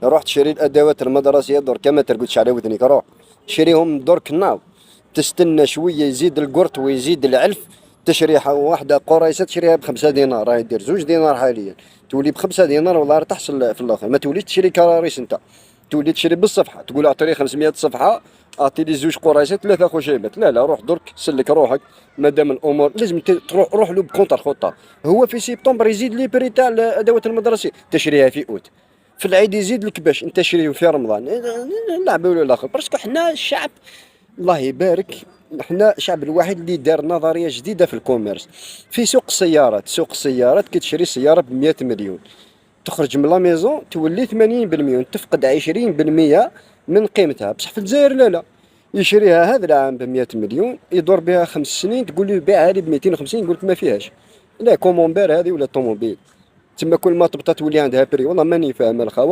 روح تشري الادوات المدرسيه درك ما ترقدش على ودنك، روح شريهم درك ناض. تستنى شويه يزيد القرط ويزيد العلف. تشريحه واحده قريصه تشريها ب5 دينار، راهي دير 2 دينار حاليا. تولي ب5 دينار والله راح تحصل في الاخر. ما توليش تشري كراريس انت، تولي تشري بالصفحه، تقول اعطيني 500 صفحه، اعطيني 2 قريصات 3 خشيبات. لا لا، روح درك سلك روحك. مادام الامور لازم تروح، روح له بكونتر خطه. هو في سبتمبر يزيد لي بري تاع الادوات المدرسيه، تشريها في اوت. في العيد يزيد لك باش انت تشريه في رمضان. نلعبوا ولا الاخر باسكو حنا الشعب، الله يبارك، حنا الشعب الوحيد اللي دار نظريه جديده في الكوميرس. في سوق السيارات، سوق السيارات كي تشري سياره ب 100 مليون، تخرج من لا ميزون تولي 80% تفقد 20% من قيمتها. بصح في الجزائر لا لا، يشريها هذا العام ب 100 مليون، يدور بها 5 سنين، تقول له بيعها لي ب 250، يقول لك ما فيهاش. لا كومونبير هذه ولا طوموبيل، تما كل ما تبطا تولي عندها بري. والله ماني فاهم الخوا.